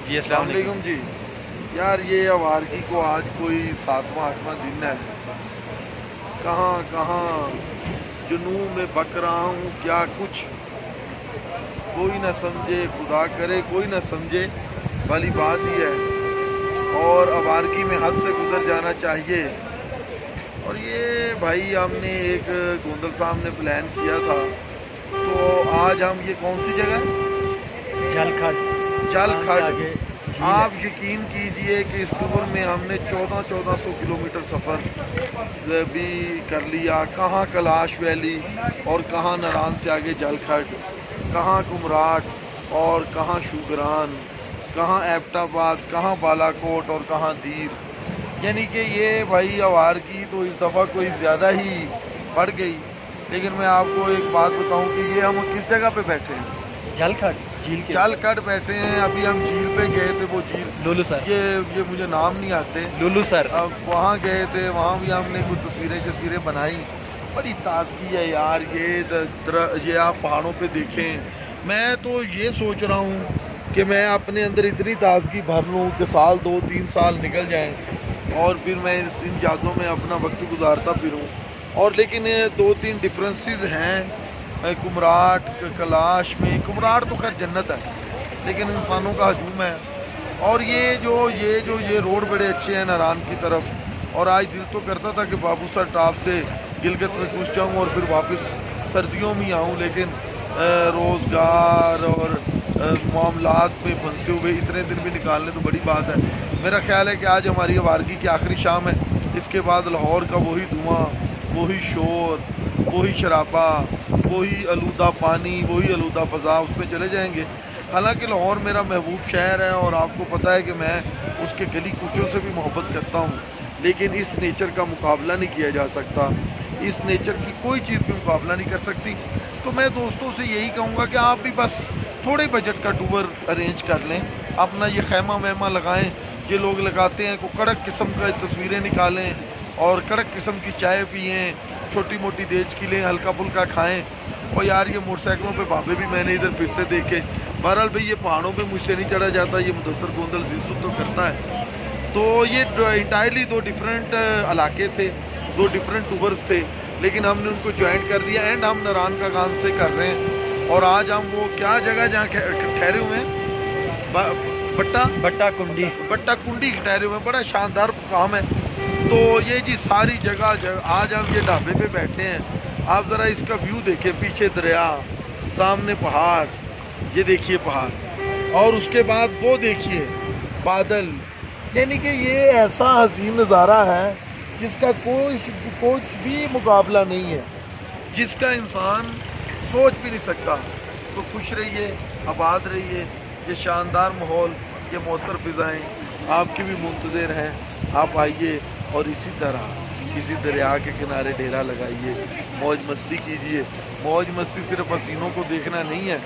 جی السلام علیکم جی یار یہ آوارگی کو آج کوئی 7واں 8واں دن ہے، کہاں کہاں جنوں میں بک رہا ہوں کیا کچھ کوئی نہ سمجھے، خدا کرے کوئی نہ سمجھے والی بات ہی ہے، اور آوارگی میں حد سے گزر جانا چاہیے۔ اور یہ بھائی ہم نے ایک گوندل صاحب نے پلان کیا تھا، تو آج ہم یہ کون سی جگہ ہے؟ جل کھڈ۔ آپ یقین کیجئے کہ اس ٹور میں ہم نے 1400 کلومیٹر سفر بھی کر لیا، کہاں کلاش ویلی اور کہاں نران سے آگے جل کھڈ، کہاں کمراٹ اور کہاں شوگران، کہاں ایبٹ آباد، کہاں بالا کوٹ اور کہاں دیر۔ یعنی کہ یہ بھائی آوارگی تو اس دفعہ کوئی زیادہ ہی بڑھ گئی۔ لیکن میں آپ کو ایک بات بتاؤں کہ یہ ہم کس جگہ پہ بیٹھے ہیں؟ جل کھڈ جھیل کے جل کھڈ بیٹھے ہیں۔ ابھی ہم جھیل پہ گئے تھے، وہ جھیل لولو سر، یہ مجھے نام نہیں آتے، لولو سر، اب وہاں گئے تھے، وہاں بھی ہم نے کچھ تصویریں بنائی۔ بڑی تازگی ہے یار، یہ آپ پہاڑوں پہ دیکھیں۔ میں تو یہ سوچ رہا ہوں کہ میں اپنے اندر اتنی تازگی بھر لوں کہ سال 2-3 سال نکل جائیں اور پھر میں ان یادوں میں اپنا وقت گزارتا پھروں۔ اور لیکن 2-3 ڈفرینسز ہیں کمراٹ کلاش میں۔ کمراٹ تو خیر جنت ہے، لیکن انسانوں کا ہجوم ہے۔ اور یہ روڈ بڑے اچھے ہیں ناران کی طرف، اور آج دل تو کرتا تھا کہ بابو سر ٹاپ سے گلگت میں گھس جاؤں اور پھر واپس سردیوں میں آؤں، لیکن روزگار اور معاملات میں پھنسے ہوئے اتنے دن بھی نکالنے تو بڑی بات ہے۔ میرا خیال ہے کہ آج ہماری آوارگی کی آخری شام ہے، اس کے بعد لاہور کا وہی دھواں، وہی شور، وہی شرابہ، وہی آلودہ پانی، وہی آلودہ فضا، اس پہ چلے جائیں گے۔ حالانکہ لاہور میرا محبوب شہر ہے اور آپ کو پتہ ہے کہ میں اس کے گلی کوچوں سے بھی محبت کرتا ہوں، لیکن اس نیچر کا مقابلہ نہیں کیا جا سکتا، اس نیچر کی کوئی چیز بھی مقابلہ نہیں کر سکتی۔ تو میں دوستوں سے یہی کہوں گا کہ آپ بھی بس تھوڑے بجٹ کا ٹور ارینج کر لیں، اپنا یہ خیمہ ویمہ لگائیں، یہ لوگ لگاتے ہیں، کو کڑک قسم کا تصویریں نکالیں اور کڑک قسم کی چائے پئیں، چھوٹی موٹی دیج کی لیں، ہلکا پھلکا کھائیں۔ اور یار یہ موٹر سائیکلوں پہ بابے بھی میں نے ادھر پھرتے دیکھے۔ بہرحال بھئی یہ پہاڑوں پہ مجھ سے نہیں چڑھا جاتا، یہ مدثر گوندل زیزو تو کرتا ہے۔ تو یہ انٹائرلی 2 ڈفرینٹ علاقے تھے، 2 ڈفرینٹ ٹورز تھے، لیکن ہم نے ان کو جوائنٹ کر دیا، اینڈ ہم ناران کا گان سے کر رہے ہیں۔ اور آج ہم وہ کیا جگہ جہاں ٹھہرے ہوئے ہیں، بٹا کنڈی ٹھہرے ہوئے ہیں، بڑا شاندار مقام ہے۔ تو یہ جی ساری جگہ آج ہم یہ ڈھابے پہ بیٹھے ہیں، آپ ذرا اس کا ویو دیکھیں، پیچھے دریا، سامنے پہاڑ، یہ دیکھیے پہاڑ، اور اس کے بعد وہ دیکھیے بادل۔ یعنی کہ یہ ایسا حسین نظارہ ہے جس کا کچھ بھی مقابلہ نہیں ہے، جس کا انسان سوچ بھی نہیں سکتا۔ تو خوش رہیے، آباد رہیے، یہ شاندار ماحول، یہ معطر فضائیں آپ کی بھی منتظر ہیں۔ آپ آئیے اور اسی طرح کسی دریا کے کنارے ڈیرا لگائیے، موج مستی کیجیے۔ موج مستی صرف حسینوں کو دیکھنا نہیں ہے،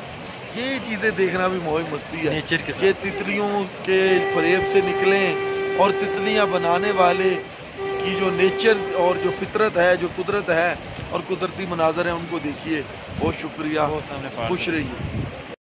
یہ چیزیں دیکھنا بھی موج مستی ہے۔ نیچر کے ساتھ یہ تتلیوں کے فریب سے نکلیں اور تتلیاں بنانے والے کی جو نیچر اور جو فطرت ہے، جو قدرت ہے اور قدرتی مناظر ہیں، ان کو دیکھیے۔ بہت شکریہ، خوش رہیے۔